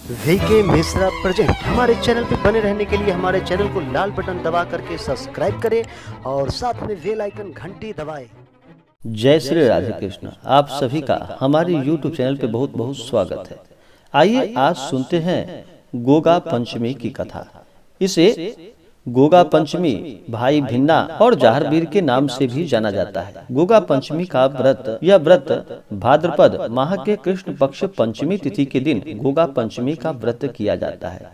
VK Mishra present. हमारे channel पे बने रहने के लिए हमारे चैनल को लाल बटन दबा करके सब्सक्राइब करें और साथ में बेल आइकन घंटी दबाएं। जय श्री राधे कृष्ण। आप सभी का हमारे YouTube चैनल पे बहुत बहुत स्वागत है। आइए आज सुनते हैं गोगा पंचमी की कथा। इसे गोगा पंचमी, भाई भिन्ना और जाहरवीर के नाम से भी जाना जाता है। गोगा पंचमी का व्रत, यह व्रत भाद्रपद माह के कृष्ण पक्ष पंचमी तिथि के दिन गोगा पंचमी का व्रत किया जाता है।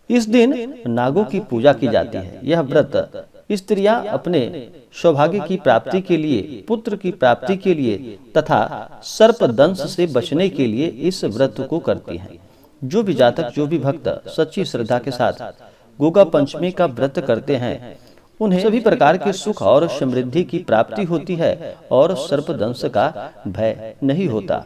इस दिन नागों की पूजा की जाती है। यह व्रत स्त्रियां अपने सौभाग्य की प्राप्ति के लिए, पुत्र की प्राप्ति के लिए तथा सर्प दंश से बचने के लिए इस व्रत को करती हैं। जो भी जातक, जो भी भक्त सच्ची श्रद्धा के साथ गोगा पंचमी का व्रत करते हैं, उन्हें सभी प्रकार के सुख और समृद्धि की प्राप्ति होती है और सर्पदंश का भय नहीं होता।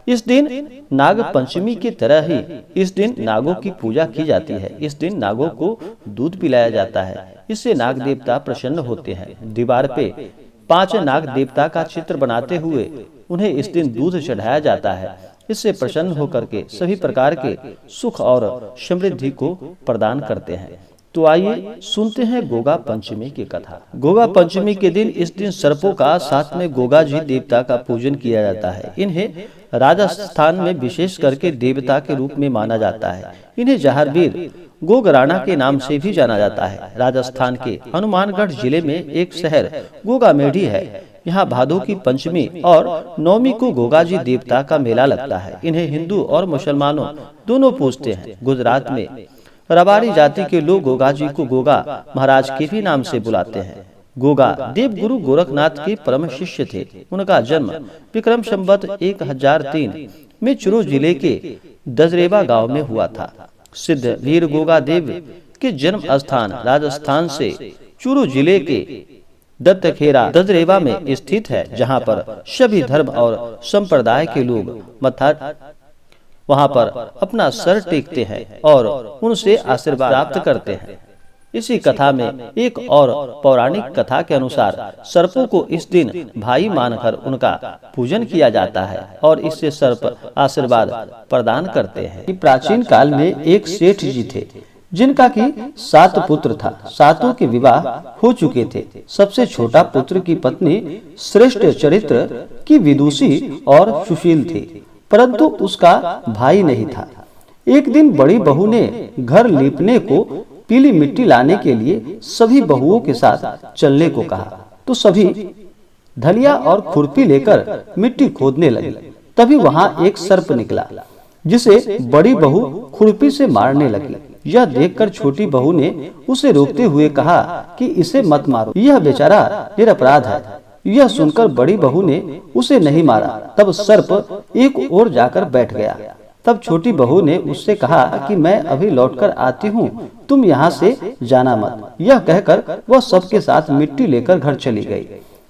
इस दिन नाग पंचमी की तरह ही इस दिन नागों की पूजा की जाती है। इस दिन नागों को दूध पिलाया जाता है। इससे नाग देवता प्रसन्न होते हैं। दीवार पे 5 नाग देवता का चित्र बनाते हुए उन्हें इस दिन दूध चढ़ाया जाता है। इससे प्रसन्न होकर के सभी प्रकार के सुख और समृद्धि को प्रदान करते हैं। तो आइए सुनते हैं गोगा पंचमी की कथा। गोगा पंचमी के दिन, इस दिन सर्पों का, साथ में गोगा जी देवता का पूजन किया जाता है। इन्हें राजस्थान में विशेष करके देवता के रूप में माना जाता है। इन्हें जाहरवीर गोगराना के नाम से भी जाना जाता है। राजस्थान के हनुमानगढ़ जिले में एक शहर गोगामेढ़ी है। यहाँ भादों की पंचमी और नवमी को गोगा जी देवता का मेला लगता है। इन्हें हिंदू और मुसलमानों दोनों पूजते हैं। गुजरात में रबारी जाति के लोग गोगा जी को गोगा महाराज के भी नाम से बुलाते हैं। गोगा देव गुरु गोरखनाथ के परम शिष्य थे। उनका जन्म विक्रम संवत 1003 में चूरू जिले के दजरेवा गांव में हुआ था। सिद्ध वीर गोगा देव के जन्म स्थान राजस्थान से चूरू जिले के दत्तखेरा दजरेवा में स्थित है, जहां पर सभी धर्म और संप्रदाय के लोग वहां पर अपना सर टेकते हैं और उनसे आशीर्वाद प्राप्त करते हैं। इसी कथा में एक और पौराणिक कथा के अनुसार सर्पों को इस दिन भाई मानकर उनका पूजन किया जाता है और इससे सर्प आशीर्वाद प्रदान करते हैं। प्राचीन काल में एक सेठ जी थे, जिनका की 7 पुत्र था। 7 के विवाह हो चुके थे। सबसे छोटा पुत्र की पत्नी श्रेष्ठ चरित्र की विदुषी और सुशील थी, परंतु उसका भाई नहीं था। एक दिन बड़ी बहू ने घर लीपने को पीली मिट्टी लाने के लिए सभी बहुओं के साथ चलने को कहा, तो सभी धलिया और खुरपी लेकर मिट्टी खोदने लगे। तभी वहां एक सर्प निकला, जिसे बड़ी बहू खुरपी से मारने लगी। यह देखकर छोटी बहू ने उसे रोकते हुए कहा कि इसे मत मारो, यह बेचारा निरपराध है। यह सुनकर बड़ी बहू ने उसे नहीं मारा। तब सर्प एक ओर जाकर बैठ गया। तब छोटी बहू ने उससे कहा कि मैं अभी लौटकर आती हूँ, तुम यहाँ से जाना मत। यह कहकर वह सबके साथ मिट्टी लेकर घर चली गई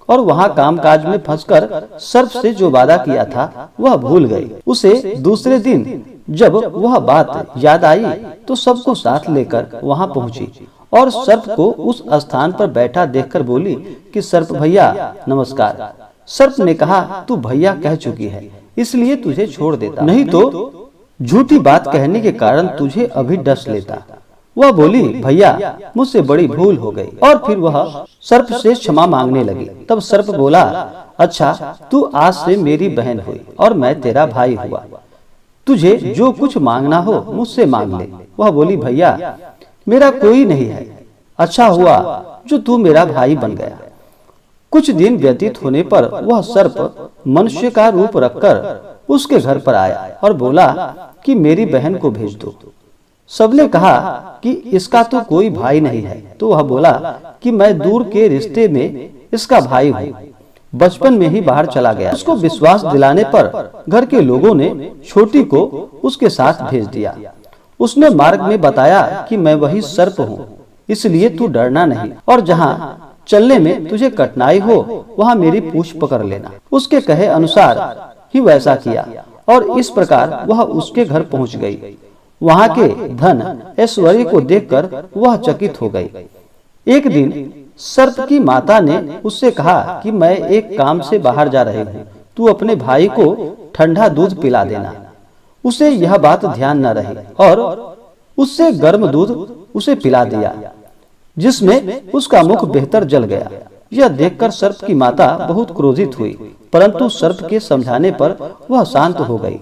और वहाँ कामकाज में फंसकर सर्प से जो वादा किया था वह भूल गई। उसे दूसरे दिन जब वह बात याद आई तो सबको साथ लेकर वहाँ पहुँची और सर्प को उस स्थान पर बैठा देखकर बोली कि सर्प भैया नमस्कार। सर्प ने कहा, तू भैया कह चुकी है, इसलिए तुझे छोड़ देता, नहीं तो झूठी बात कहने के कारण तुझे अभी डस लेता। वह बोली, भैया मुझसे बड़ी भूल हो गई, और फिर वह सर्प से क्षमा मांगने लगी। तब सर्प बोला, अच्छा तू आज से मेरी बहन हुई और मैं तेरा भाई हुआ। तुझे जो कुछ मांगना हो मुझसे मांग ले। वह बोली, भैया मेरा कोई नहीं है, अच्छा हुआ जो तू मेरा भाई बन गया। कुछ दिन व्यतीत होने पर वह सर्प मनुष्य का रूप रखकर उसके घर पर आया और बोला कि मेरी बहन को भेज दो। सबने कहा कि इसका तो कोई भाई नहीं है। तो वह बोला कि मैं दूर के रिश्ते में इसका भाई हूँ, बचपन में ही बाहर चला गया। उसको विश्वास दिलाने पर घर के लोगों ने छोटी को उसके साथ भेज दिया। उसने मार्ग में बताया कि मैं वही सर्प हूँ, इसलिए तू डरना नहीं, और जहाँ चलने में तुझे कठिनाई हो वहाँ मेरी पूंछ पकड़ लेना। उसके कहे अनुसार ही वैसा किया और इस प्रकार वह उसके घर पहुँच गई। वहाँ के धन ऐश्वर्य को देखकर वह चकित हो गई। एक दिन सर्प की माता ने उससे कहा कि मैं एक काम से बाहर जा रही हूँ, तू अपने भाई को ठंडा दूध पिला देना। उसे यह बात ध्यान न रही और उससे गर्म दूध उसे पिला दिया, जिसमें उसका मुख बेहतर जल गया। यह देखकर सर्प की माता बहुत क्रोधित हुई, परंतु सर्प के समझाने पर वह शांत हो गई।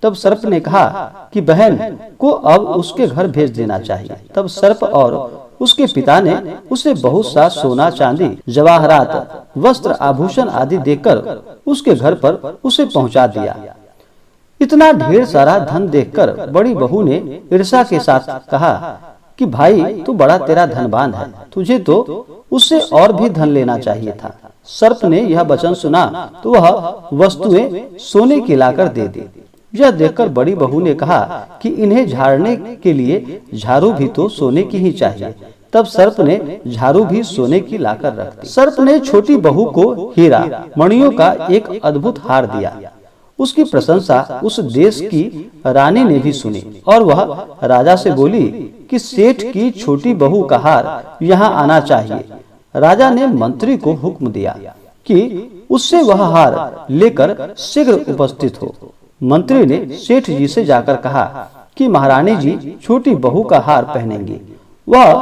तब सर्प ने कहा कि बहन को अब उसके घर भेज देना चाहिए। तब सर्प और उसके पिता ने उसे बहुत सा सोना, चांदी, जवाहरात, वस्त्र, आभूषण आदि देकर उसके घर पर उसे पहुंचा दिया। इतना ढेर सारा धन देखकर बड़ी बहू ने ईर्ष्या के साथ कहा कि भाई तू बड़ा तेरा धनवान है, तुझे तो उससे और भी धन लेना चाहिए था। सर्प ने यह वचन सुना तो वह वस्तुएं सोने की लाकर दे दी। यह देखकर बड़ी बहू ने कहा कि इन्हें झाड़ने के लिए झाड़ू भी तो सोने की ही चाहिए। तब सर्प ने झाड़ू भी सोने की लाकर रख दी। सर्प ने छोटी बहू को हीरा मणियों का एक अद्भुत हार दिया। उसकी प्रशंसा उस देश की रानी ने भी सुनी और वह राजा से बोली कि सेठ की छोटी बहू का हार यहाँ आना चाहिए। राजा ने मंत्री को हुक्म दिया कि उससे वह हार लेकर शीघ्र उपस्थित हो। मंत्री ने सेठ जी से जाकर कहा कि महारानी जी छोटी बहू का हार पहनेंगी, वह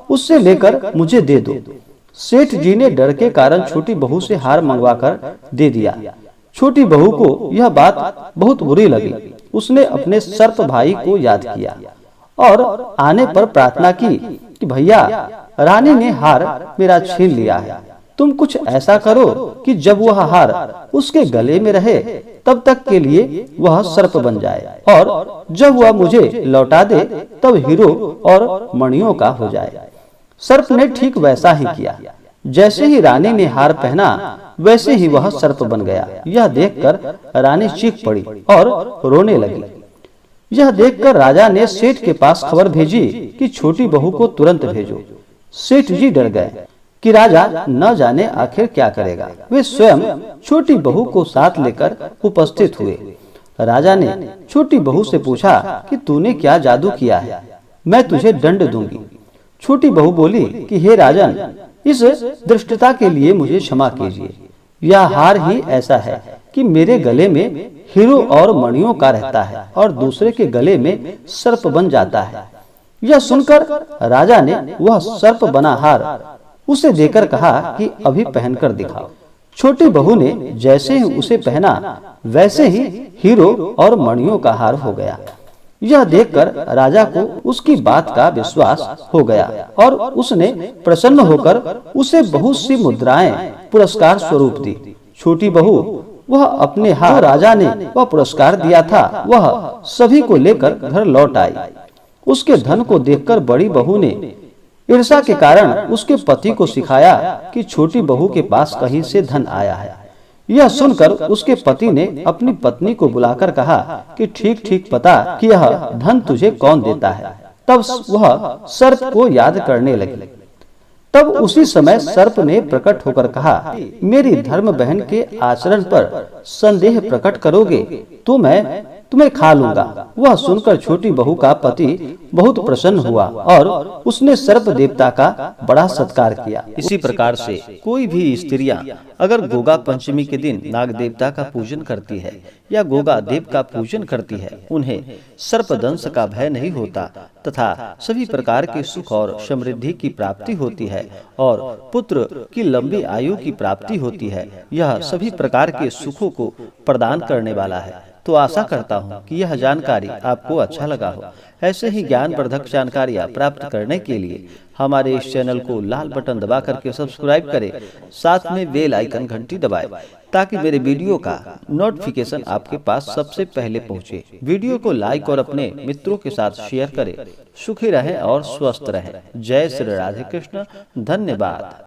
उससे लेकर मुझे दे दो। सेठ जी ने डर के कारण छोटी बहू से हार मंगवाकर दे दिया। छोटी बहू को यह बात बहुत बुरी लगी। उसने अपने सर्प भाई को याद किया और आने पर प्रार्थना की कि भैया, रानी ने हार मेरा छीन लिया है, तुम कुछ ऐसा करो कि जब वह हार उसके गले में रहे तब तक के लिए वह सर्प बन जाए और जब वह मुझे लौटा दे तब हीरो और मणियों का हो जाए। सर्प ने ठीक वैसा ही किया। जैसे ही रानी ने हार पहना वैसे ही वह सर्प बन गया। यह देखकर रानी चीख पड़ी और रोने लगी। यह देखकर राजा ने सेठ के पास खबर भेजी कि छोटी बहू को तुरंत भेजो। सेठ जी डर गए कि राजा न जाने आखिर क्या करेगा। वे स्वयं छोटी बहू को साथ लेकर उपस्थित हुए। राजा ने छोटी बहू से पूछा कि तूने क्या जादू किया है, मैं तुझे दंड दूंगी। छोटी बहू बोली कि हे राजन, इस दृष्टता के लिए मुझे क्षमा कीजिए। यह हार ही ऐसा है कि मेरे गले में हीरो और मणियों का रहता है और दूसरे के गले में सर्प बन जाता है। यह सुनकर राजा ने वह सर्प बना हार उसे देकर कहा कि अभी पहनकर दिखाओ। छोटी बहू ने जैसे ही उसे पहना वैसे ही हीरो और मणियों का हार हो गया। यह देखकर राजा को उसकी बात का विश्वास हो गया और उसने प्रसन्न होकर उसे बहुत सी मुद्राएं पुरस्कार स्वरूप दी। छोटी बहू वह अपने हाथ राजा ने वह पुरस्कार दिया था वह सभी को लेकर घर लौट आई। उसके धन को देखकर बड़ी बहू ने ईर्ष्या के कारण उसके पति को सिखाया कि छोटी बहू के पास कहीं से धन आया है। यह सुनकर उसके पति ने अपनी पत्नी को बुलाकर कहा कि ठीक ठीक पता कि यह धन तुझे कौन देता है। तब वह सर्प को याद करने लगी। तब उसी समय सर्प ने प्रकट होकर कहा, मेरी धर्म बहन के आचरण पर संदेह प्रकट करोगे तो मैं तुम्हें खा लूंगा। वह सुनकर छोटी बहू का पति बहुत प्रसन्न हुआ और उसने सर्प देवता का बड़ा सत्कार किया। इसी प्रकार से कोई भी स्त्रियां अगर गोगा पंचमी के दिन नाग देवता का पूजन करती है या गोगा देव का पूजन करती है, उन्हें सर्पदंश का भय नहीं होता तथा सभी प्रकार के सुख और समृद्धि की प्राप्ति होती है और पुत्र की लंबी आयु की प्राप्ति होती है। यह सभी प्रकार के सुखों को प्रदान करने वाला है। तो आशा करता हूँ कि यह जानकारी आपको अच्छा लगा हो। ऐसे ही ज्ञानवर्धक जानकारियाँ प्राप्त करने के लिए हमारे इस चैनल को लाल बटन दबा करके सब्सक्राइब करें, साथ में बेल आइकन घंटी दबाएं ताकि मेरे वीडियो का नोटिफिकेशन आपके पास सबसे पहले पहुंचे। वीडियो को लाइक और अपने मित्रों के साथ शेयर करें। सुखी रहें और स्वस्थ रहें। जय श्री राधे कृष्ण। धन्यवाद।